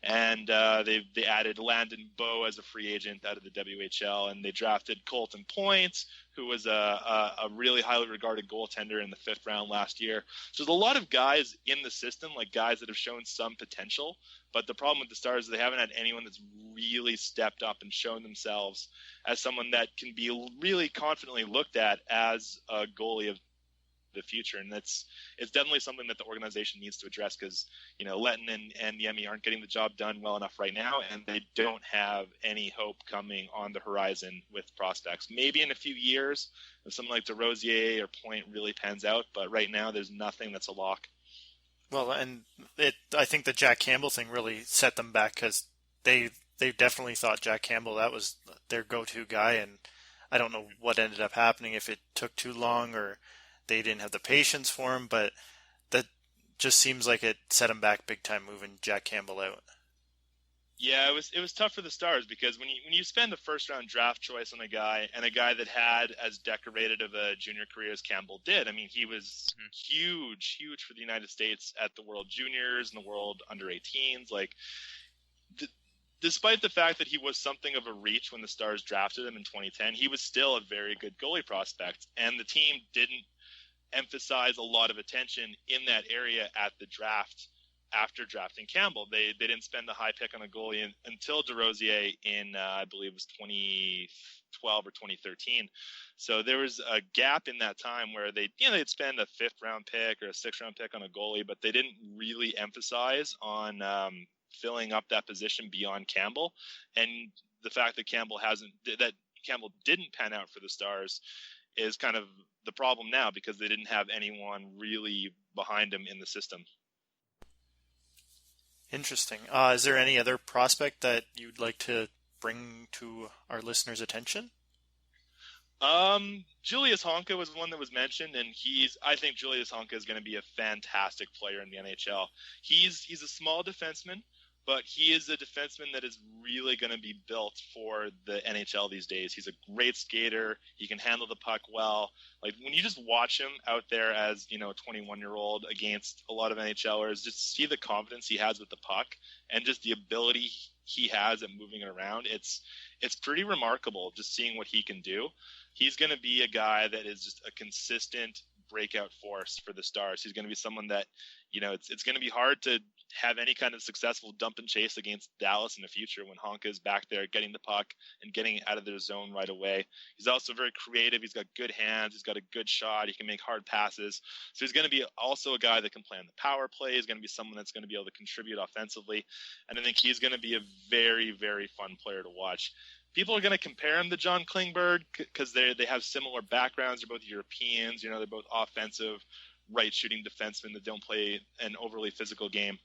And they added Landon Bow as a free agent out of the WHL, and they drafted Colton Point, who was a really highly regarded goaltender in the 5th round last year. So there's a lot of guys in the system, like guys that have shown some potential, but the problem with the Stars is they haven't had anyone that's really stepped up and shown themselves as someone that can be really confidently looked at as a goalie of the future. And it's definitely something that the organization needs to address, because Lehtinen and Niemi aren't getting the job done well enough right now, and they don't have any hope coming on the horizon with prospects. Maybe in a few years if something like DeRosier or Point really pans out, but right now there's nothing that's a lock. Well, and I think the Jack Campbell thing really set them back, because they definitely thought Jack Campbell, that was their go-to guy, and I don't know what ended up happening, if it took too long or they didn't have the patience for him, but that just seems like it set him back big time, moving Jack Campbell out. Yeah, it was tough for the Stars, because when you spend the first round draft choice on a guy that had as decorated of a junior career as Campbell did, I mean, he was huge for the United States at the World Juniors and the World Under-18s. Like, despite the fact that he was something of a reach when the Stars drafted him in 2010, he was still a very good goalie prospect, and the team didn't emphasize a lot of attention in that area at the draft after drafting Campbell. They didn't spend a high pick on a goalie until DeRosier in, I believe it was 2012 or 2013. So there was a gap in that time where they'd spend a 5th round pick or a 6th round pick on a goalie, but they didn't really emphasize on filling up that position beyond Campbell. And the fact that Campbell didn't pan out for the Stars is kind of the problem now because they didn't have anyone really behind him in the system. Interesting. Is there any other prospect that you'd like to bring to our listeners' attention? Julius Honka was one that was mentioned, and I think Julius Honka is going to be a fantastic player in the NHL. He's a small defenseman, but he is a defenseman that is really going to be built for the NHL these days. He's a great skater. He can handle the puck well. Like when you just watch him out there as, a 21-year-old against a lot of NHLers, just see the confidence he has with the puck and just the ability he has at moving it around. It's pretty remarkable just seeing what he can do. He's going to be a guy that is just a consistent breakout force for the Stars. He's going to be someone that, it's going to be hard to have any kind of successful dump and chase against Dallas in the future when Honka is back there getting the puck and getting it out of their zone right away. He's also very creative. He's got good hands. He's got a good shot. He can make hard passes. So he's going to be also a guy that can play on the power play. He's going to be someone that's going to be able to contribute offensively. And I think he's going to be a very, very fun player to watch. People are going to compare him to John Klingberg because they have similar backgrounds. They're both Europeans. They're both offensive, right-shooting defensemen that don't play an overly physical game.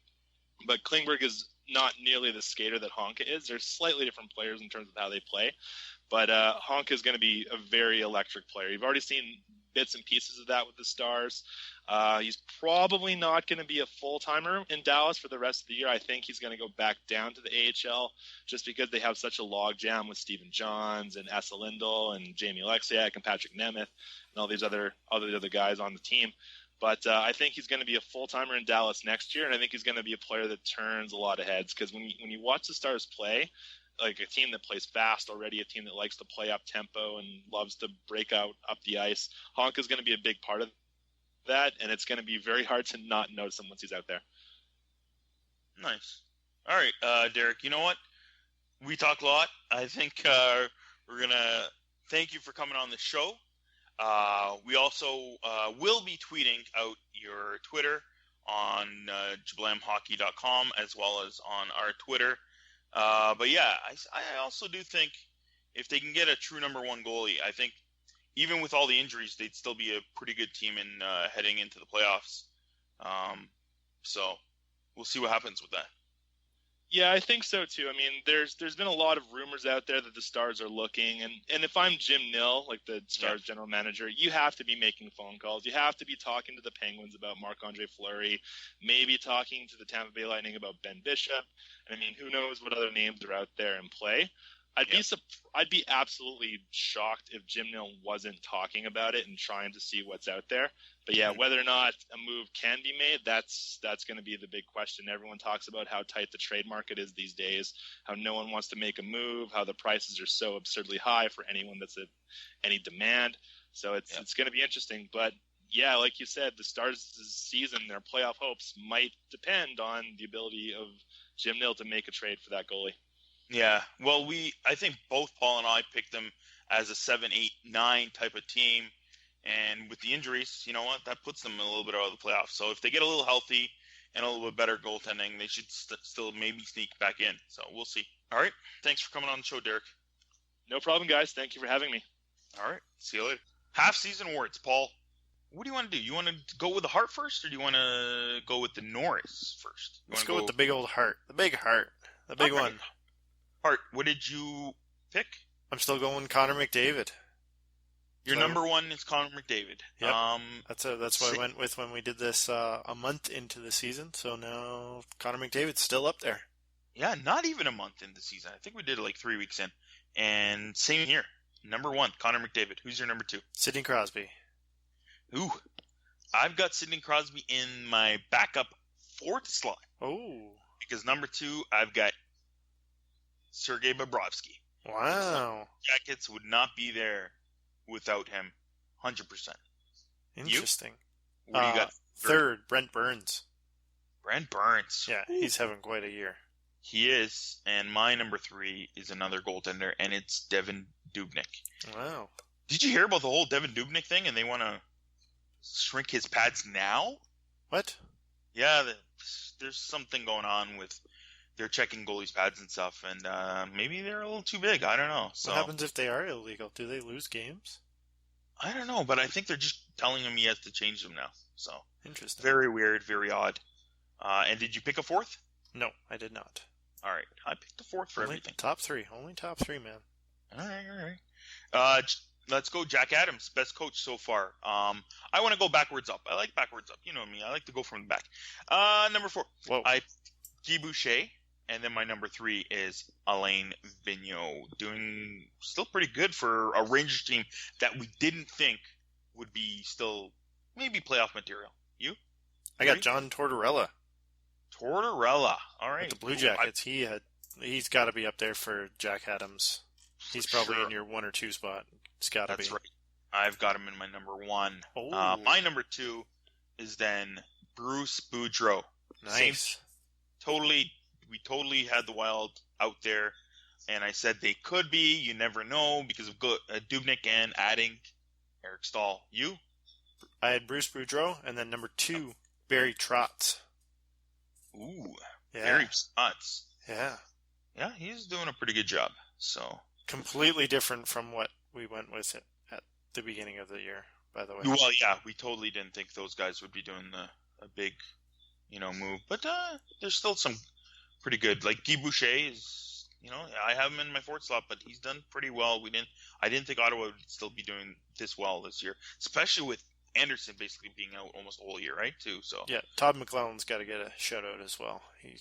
But Klingberg is not nearly the skater that Honka is. They're slightly different players in terms of how they play. But Honka is going to be a very electric player. You've already seen bits and pieces of that with the Stars. He's probably not going to be a full-timer in Dallas for the rest of the year. I think he's going to go back down to the AHL just because they have such a logjam with Stephen Johns and Esa Lindell and Jamie Alexiak and Patrick Nemeth and all these other guys on the team. But I think he's going to be a full-timer in Dallas next year, and I think he's going to be a player that turns a lot of heads because when you watch the Stars play, like a team that plays fast already, a team that likes to play up tempo and loves to break out up the ice, Honka is going to be a big part of that, and it's going to be very hard to not notice him once he's out there. Nice. All right, Derek, you know what? We talked a lot. I think we're going to thank you for coming on the show. We also will be tweeting out your Twitter on jablamhockey.com as well as on our Twitter. But yeah, I also do think if they can get a true number one goalie, I think even with all the injuries, they'd still be a pretty good team in heading into the playoffs. So we'll see what happens with that. Yeah, I think so too. I mean, there's been a lot of rumors out there that the Stars are looking, and if I'm Jim Nill, like the Stars general manager, you have to be making phone calls. You have to be talking to the Penguins about Marc-Andre Fleury, maybe talking to the Tampa Bay Lightning about Ben Bishop. I mean, who knows what other names are out there in play. I'd be absolutely shocked if Jim Nill wasn't talking about it and trying to see what's out there. But yeah, whether or not a move can be made, that's going to be the big question. Everyone talks about how tight the trade market is these days, how no one wants to make a move, how the prices are so absurdly high for anyone that's at any demand. So it's going to be interesting. But yeah, like you said, the Stars' season, their playoff hopes might depend on the ability of Jim Nill to make a trade for that goalie. Yeah, well, I think both Paul and I picked them as a 7, 8, 9 type of team, and with the injuries, you know what, that puts them a little bit out of the playoffs. So if they get a little healthy and a little bit better goaltending, they should still maybe sneak back in. So we'll see. All right, thanks for coming on the show, Derek. No problem, guys. Thank you for having me. All right, see you later. Half-season awards, Paul. What do you want to do? You want to go with the Hart first, or do you want to go with the Norris first? Let's go with the big old Hart. The big Hart. The big one. Hart, what did you pick? I'm still going Connor McDavid. Your number one is Connor McDavid. Yep. That's what I went with when we did this a month into the season. So now Connor McDavid's still up there. Yeah, not even a month into the season. I think we did it like 3 weeks in. And same here. Number one, Connor McDavid. Who's your number two? Sidney Crosby. Ooh. I've got Sidney Crosby in my backup fourth slot. Oh. Because number two, I've got Sergei Bobrovsky. Wow. Jackets would not be there without him. 100%. Interesting. You? What do you got? Third, Brent Burns. Brent Burns. Yeah, he's having quite a year. He is. And my number three is another goaltender, and it's Devin Dubnyk. Wow. Did you hear about the whole Devin Dubnyk thing, and they want to shrink his pads now? What? Yeah, there's something going on with they're checking goalies' pads and stuff, and maybe they're a little too big. I don't know. So what happens if they are illegal? Do they lose games? I don't know, but I think they're just telling him he has to change them now. So interesting. Very weird, very odd. And did you pick a fourth? No, I did not. All right, I picked the fourth for everything. Top three, only top three, man. All right. Let's go. Jack Adams, best coach so far. I want to go backwards up. I like backwards up. You know me. I like to go from the back. Number 4. Whoa. Guy Boucher. And then my number 3 is Alain Vigneault, doing still pretty good for a Rangers team that we didn't think would be still maybe playoff material. You? I got John Tortorella. Tortorella. All right. With the Blue Jackets. He's got to be up there for Jack Adams. He's probably in your 1 or 2 spot. It's got to be. That's right. I've got him in my number 1. Oh. My number 2 is then Bruce Boudreau. Nice. We totally had the Wild out there, and I said they could be. You never know because of Dubnyk and adding Eric Stahl. You? I had Bruce Boudreau, and then number 2, Barry Trotz. Ooh, yeah. Barry Trotz. Yeah. Yeah, he's doing a pretty good job. So completely different from what we went with it at the beginning of the year, by the way. Well, yeah, we totally didn't think those guys would be doing a big, move. But there's still some pretty good. Like Guy Boucher is, I have him in my 4th slot, but he's done pretty well. I didn't think Ottawa would still be doing this well this year, especially with Anderson basically being out almost all year, right? Too. So yeah, Todd McClellan's got to get a shutout as well. He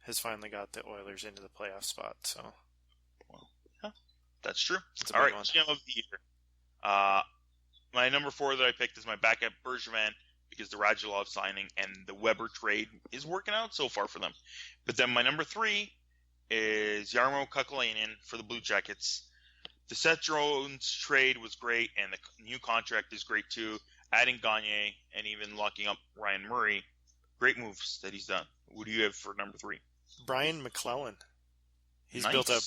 has finally got the Oilers into the playoff spot. So, well, yeah, that's true. All right, GM of the year. My number 4 that I picked is my backup Bergevin, because the Radulov signing and the Weber trade is working out so far for them. But then my number 3 is Jarmo Kekalainen for the Blue Jackets. The Seth Jones trade was great, and the new contract is great too. Adding Gagne and even locking up Ryan Murray, great moves that he's done. What do you have for number 3? Brian McClellan. He's Nice. built a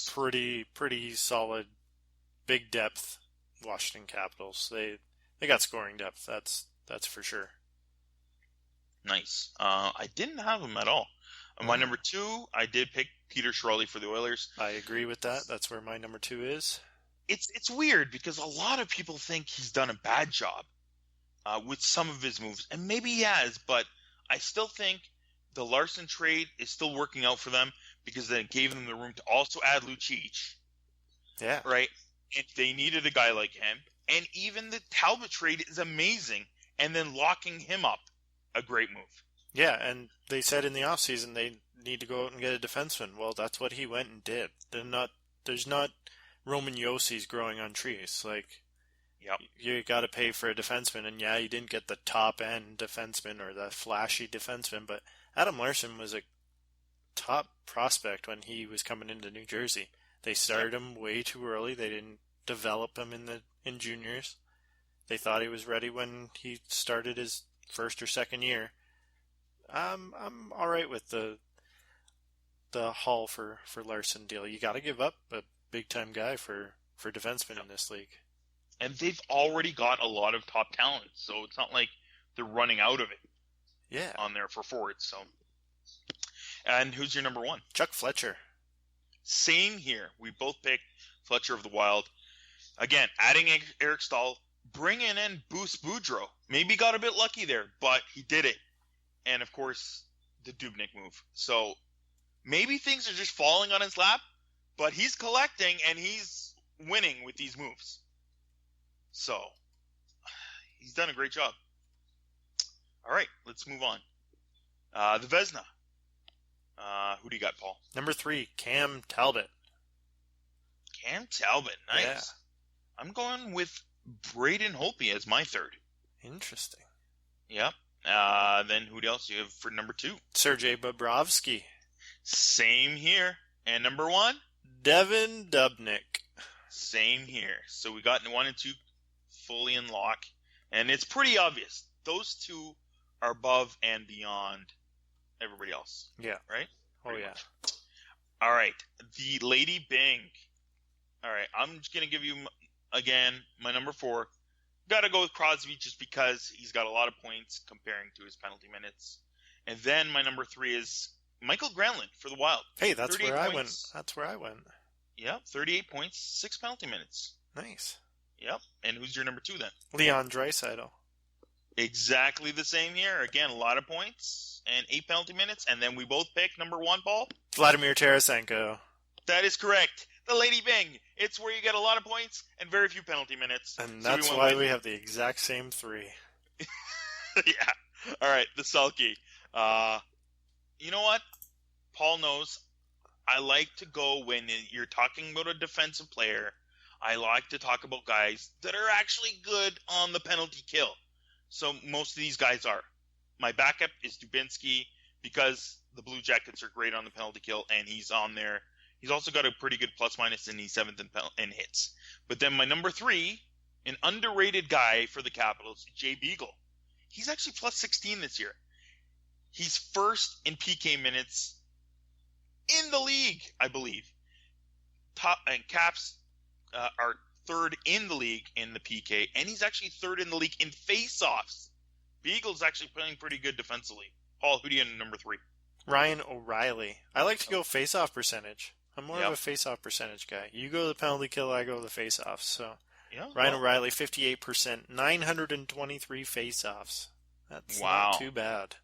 pretty solid, big depth Washington Capitals. They got scoring depth. That's for sure. Nice. I didn't have him at all. My number 2, I did pick Peter Chiarelli for the Oilers. I agree with that. That's where my number 2 is. It's weird because a lot of people think he's done a bad job with some of his moves, and maybe he has, but I still think the Larson trade is still working out for them because it gave them the room to also add Lucic. Yeah. Right? And they needed a guy like him. And even the Talbot trade is amazing, and then locking him up, a great move. Yeah, and they said in the offseason they need to go out and get a defenseman. Well, that's what he went and did. There's not Roman Yossi's growing on trees. Like, yep. You got to pay for a defenseman, and yeah, you didn't get the top-end defenseman or the flashy defenseman, but Adam Larson was a top prospect when he was coming into New Jersey. They started him way too early. They didn't develop him in juniors. They thought he was ready when he started his 1st or 2nd year. I'm all right with the haul for Larson deal. You got to give up a big time guy for defensemen in this league. And they've already got a lot of top talent, so it's not like they're running out of it. Yeah. On there for forwards. So, and who's your number 1? Chuck Fletcher. Same here. We both picked Fletcher of the Wild. Again, adding Eric Stahl, bringing in Bruce Boudreau. Maybe got a bit lucky there, but he did it. And, of course, the Dubnyk move. So maybe things are just falling on his lap, but he's collecting and he's winning with these moves. So he's done a great job. All right, let's move on. The Vezina. Who do you got, Paul? Number 3, Cam Talbot. Cam Talbot, nice. Yeah. I'm going with Braden Holtby as my 3rd. Interesting. Yep. Then who else do you have for number 2? Sergei Bobrovsky. Same here. And number 1? Devin Dubnyk. Same here. So we got 1 and 2 fully in lock. And it's pretty obvious. Those 2 are above and beyond everybody else. Yeah. Right? Pretty yeah. Much. All right. The Lady Bing. All right. I'm just going to give you, again, my number 4. Got to go with Crosby just because he's got a lot of points comparing to his penalty minutes. And then my number 3 is Michael Granlund for the Wild. Hey, that's where I went. That's where I went. Yep, 38 points, 6 penalty minutes. Nice. Yep, and who's your number 2 then? Leon Draisaitl. Exactly the same here. Again, a lot of points and 8 penalty minutes, and then we both pick number 1, Paul? Vladimir Tarasenko. That is correct. The Lady Byng. It's where you get a lot of points and very few penalty minutes. And that's why we have the exact same 3. Yeah. All right, the Selke. You know what? Paul knows I like to go when you're talking about a defensive player. I like to talk about guys that are actually good on the penalty kill. So most of these guys are. My backup is Dubinsky because the Blue Jackets are great on the penalty kill, and he's on there. He's also got a pretty good plus-minus, and he's 7th in hits. But then my number 3, an underrated guy for the Capitals, Jay Beagle. He's actually plus 16 this year. He's first in PK minutes in the league, I believe. Caps are third in the league in the PK, and he's actually third in the league in face-offs. Beagle's actually playing pretty good defensively. Paul, who do you have in number 3? Ryan O'Reilly. I like to go face-off percentage. I'm more of a face-off percentage guy. You go the penalty kill, I go the face-offs. So Ryan O'Reilly, 58%, 923 face-offs. That's not too bad.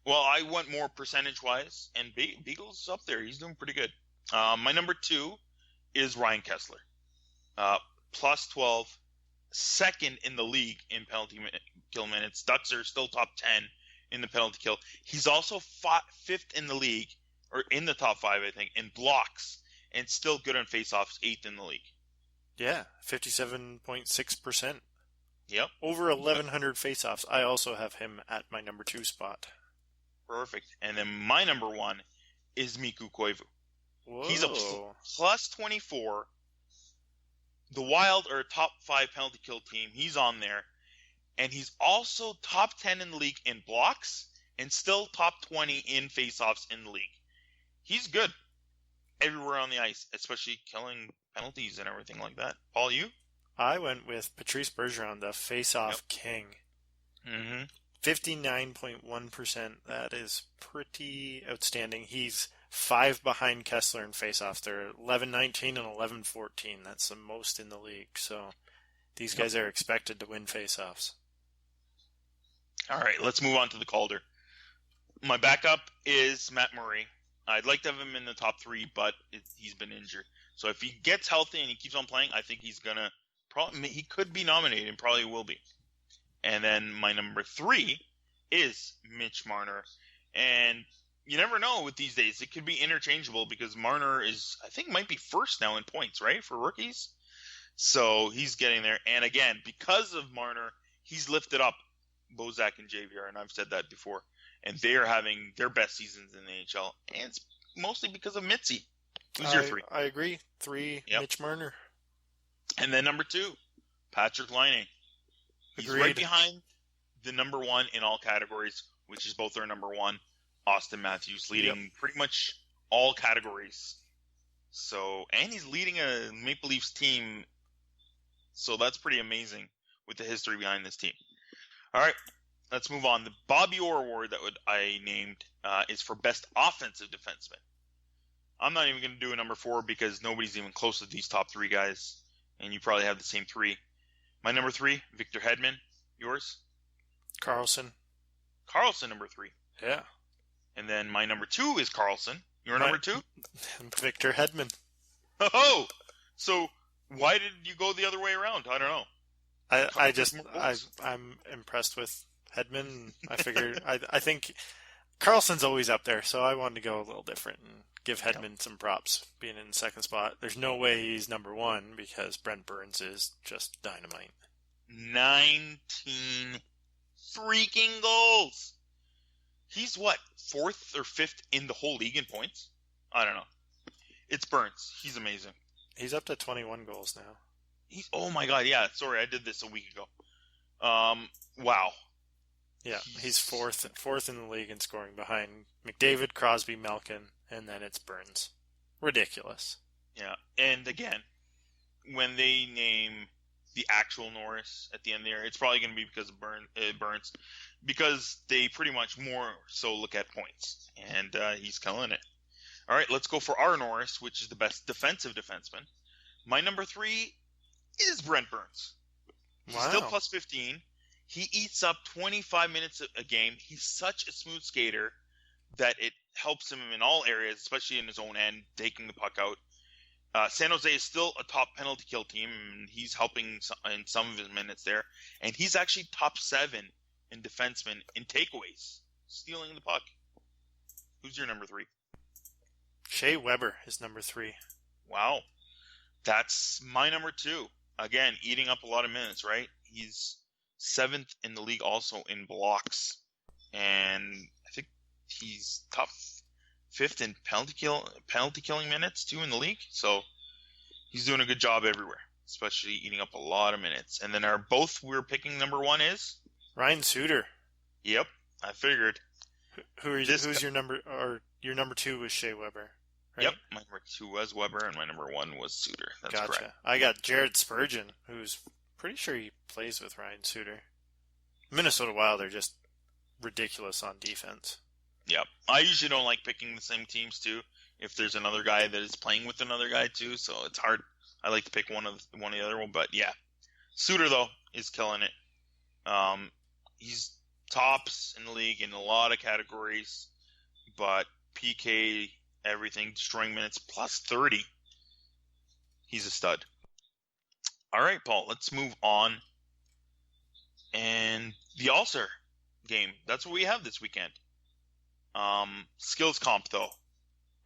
Well, I went more percentage-wise, and Beagle's up there. He's doing pretty good. My number 2 is Ryan Kessler. Plus 12, second in the league in penalty kill minutes. Ducks are still top 10 in the penalty kill. He's also 5th in the league, or in the top 5, I think, in blocks, and still good on face-offs, 8th in the league. Yeah, 57.6%. Yep. Over 1,100 face-offs. I also have him at my number 2 spot. Perfect. And then my number 1 is Mikko Koivu. Whoa. He's a plus 24. The Wild are a top 5 penalty kill team. He's on there. And he's also top 10 in the league in blocks and still top 20 in face-offs in the league. He's good everywhere on the ice, especially killing penalties and everything like that. Paul, you? I went with Patrice Bergeron, the face-off king. Mm-hmm. 59.1%. That is pretty outstanding. He's 5 behind Kessler in face-offs. They're 11-19 and 11-14. That's the most in the league. So these guys are expected to win face-offs. All right, let's move on to the Calder. My backup is Matt Murray. I'd like to have him in the top 3, but he's been injured. So if he gets healthy and he keeps on playing, I think he's going to he could be nominated and probably will be. And then my number 3 is Mitch Marner. And you never know with these days. It could be interchangeable because Marner might be first now in points, right, for rookies? So he's getting there. And again, because of Marner, he's lifted up Bozak and JVR, and I've said that before. And they are having their best seasons in the NHL. And it's mostly because of Mitzi. Who's your 3? I agree. 3, Mitch Marner. And then number 2, Patrick Laine. He's right behind the number 1 in all categories, which is both their number 1, Austin Matthews, leading pretty much all categories. So, and he's leading a Maple Leafs team, so that's pretty amazing with the history behind this team. All right, let's move on. The Bobby Orr Award that I named is for Best Offensive Defenseman. I'm not even going to do a number 4 because nobody's even close to these top 3 guys, and you probably have the same 3. My number 3, Victor Hedman. Yours? Carlson, number 3. Yeah. And then my number 2 is Carlson. Your number 2? Victor Hedman. Oh! So why did you go the other way around? I don't know. I'm impressed with Hedman. I figured, I think Carlson's always up there, so I wanted to go a little different and give Hedman some props being in the second spot. There's no way he's number 1 because Brent Burns is just dynamite. 19 freaking goals. He's what, 4th or 5th in the whole league in points? I don't know. It's Burns. He's amazing. He's up to 21 goals now. Oh my god, yeah. Sorry, I did this a week ago. Wow. Yeah, he's fourth in the league in scoring behind McDavid, Crosby, Malkin, and then it's Burns. Ridiculous. Yeah, and again, when they name the actual Norris at the end there, it's probably going to be because of Burns, because they pretty much more so look at points, and he's killing it. All right, let's go for our Norris, which is the best defensive defenseman. My number 3 is Brent Burns. He's still plus 15. He eats up 25 minutes a game. He's such a smooth skater that it helps him in all areas, especially in his own end, taking the puck out. San Jose is still a top penalty kill team, and he's helping in some of his minutes there. And he's actually top 7 in defensemen in takeaways, stealing the puck. Who's your number 3? Shea Weber is number 3. Wow. That's my number 2. Again, eating up a lot of minutes, right? He's 7th in the league also in blocks. And I think he's top 5th in penalty killing minutes, too, in the league. So he's doing a good job everywhere, especially eating up a lot of minutes. And then we're picking number 1 is? Ryan Suter. Yep, I figured. Who's your number, or your number 2 was Shea Weber? Right? Yep, my number 2 was Weber, and my number 1 was Suter. That's gotcha. Correct. I got Jared Spurgeon, who's pretty sure he plays with Ryan Suter. Minnesota Wild are just ridiculous on defense. Yep. I usually don't like picking the same teams, too, if there's another guy that is playing with another guy, too, so it's hard. I like to pick one of the other one, but yeah. Suter, though, is killing it. He's tops in the league in a lot of categories, but PK, everything, destroying minutes, plus 30. He's a stud. All right, Paul, let's move on. And the All-Star game, that's what we have this weekend. Skills comp, though,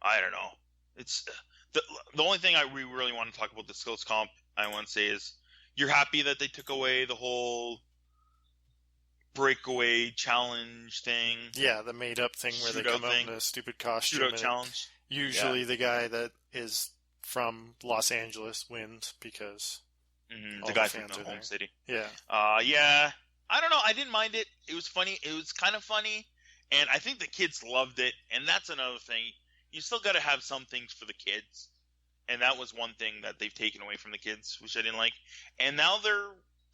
I don't know. It's the only thing we really want to talk about the skills comp, I want to say, is you're happy that they took away the whole breakaway challenge thing. Yeah, the made-up thing where they come out in a stupid costume. Shootout challenge. Usually the guy that is from Los Angeles wins because the guy from the home city. Yeah. Yeah. I don't know. I didn't mind it. It was funny. It was kind of funny. And I think the kids loved it. And that's another thing. You still got to have some things for the kids. And that was one thing that they've taken away from the kids, which I didn't like. And now they're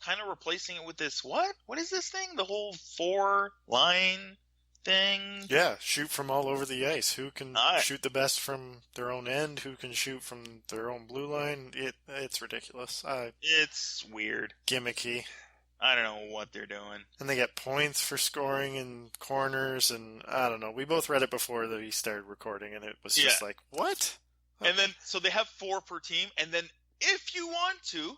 kind of replacing it with this, what? What is this thing? The whole 4-line thing? Yeah, shoot from all over the ice. Who can shoot the best from their own end? Who can shoot from their own blue line? It's ridiculous. It's weird. Gimmicky. I don't know what they're doing. And they get points for scoring in corners, and I don't know. We both read it before we started recording, and it was just like, what? And then, so they have 4 per team, and then if you want to,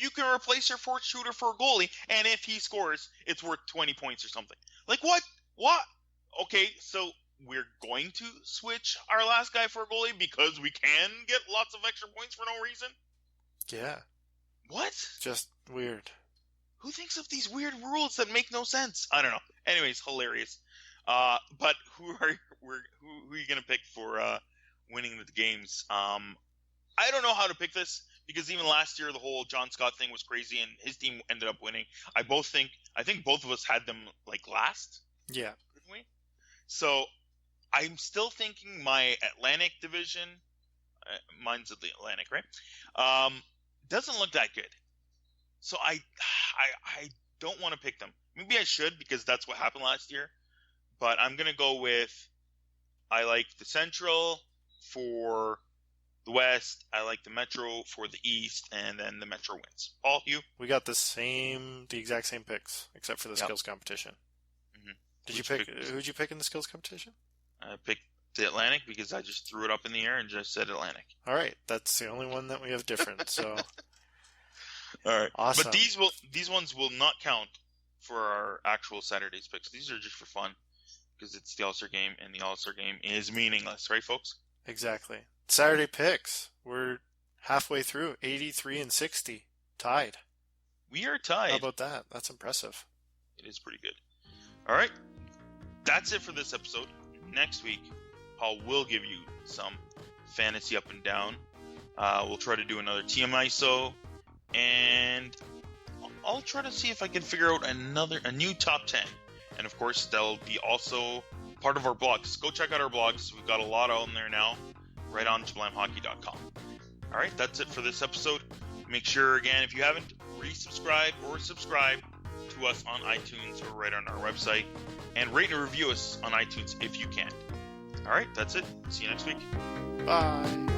you can replace your 4th shooter for a goalie, and if he scores, it's worth 20 points or something. Like, what? What? Okay, so we're going to switch our last guy for a goalie because we can get lots of extra points for no reason? Yeah. What? Just weird. Who thinks of these weird rules that make no sense? I don't know. Anyways, hilarious. But who are you going to pick for winning the games? I don't know how to pick this because even last year the whole John Scott thing was crazy and his team ended up winning. I think both of us had them like last. Yeah. Didn't we? So I'm still thinking my Atlantic division. Mine's the Atlantic, right? Doesn't look that good. So I don't want to pick them. Maybe I should because that's what happened last year. But I'm going to go with I like the Central for the West. I like the Metro for the East, and then the Metro wins. Paul, you? We got the exact same picks, except for the skills competition. Mm-hmm. Who'd you pick in the skills competition? I picked the Atlantic because I just threw it up in the air and just said Atlantic. All right, that's the only one that we have different. So, all right, awesome. But these ones will not count for our actual Saturday's picks. These are just for fun because it's the All-Star game, and the All-Star game is meaningless, right, folks? Exactly. Saturday picks. We're halfway through, 83 and 60, tied. We are tied. How about that? That's impressive. It is pretty good. All right, that's it for this episode. Next week, Paul will give you some fantasy up and down. We'll try to do another TMISO, and I'll try to see if I can figure out a new top 10. And of course, that'll be also part of our blogs. Go check out our blogs. We've got a lot on there now, right on SublimeHockey.com. All right, that's it for this episode. Make sure, again, if you haven't, resubscribe or subscribe to to us on iTunes or right on our website. And rate and review us on iTunes if you can. All right, that's it. See you next week. Bye.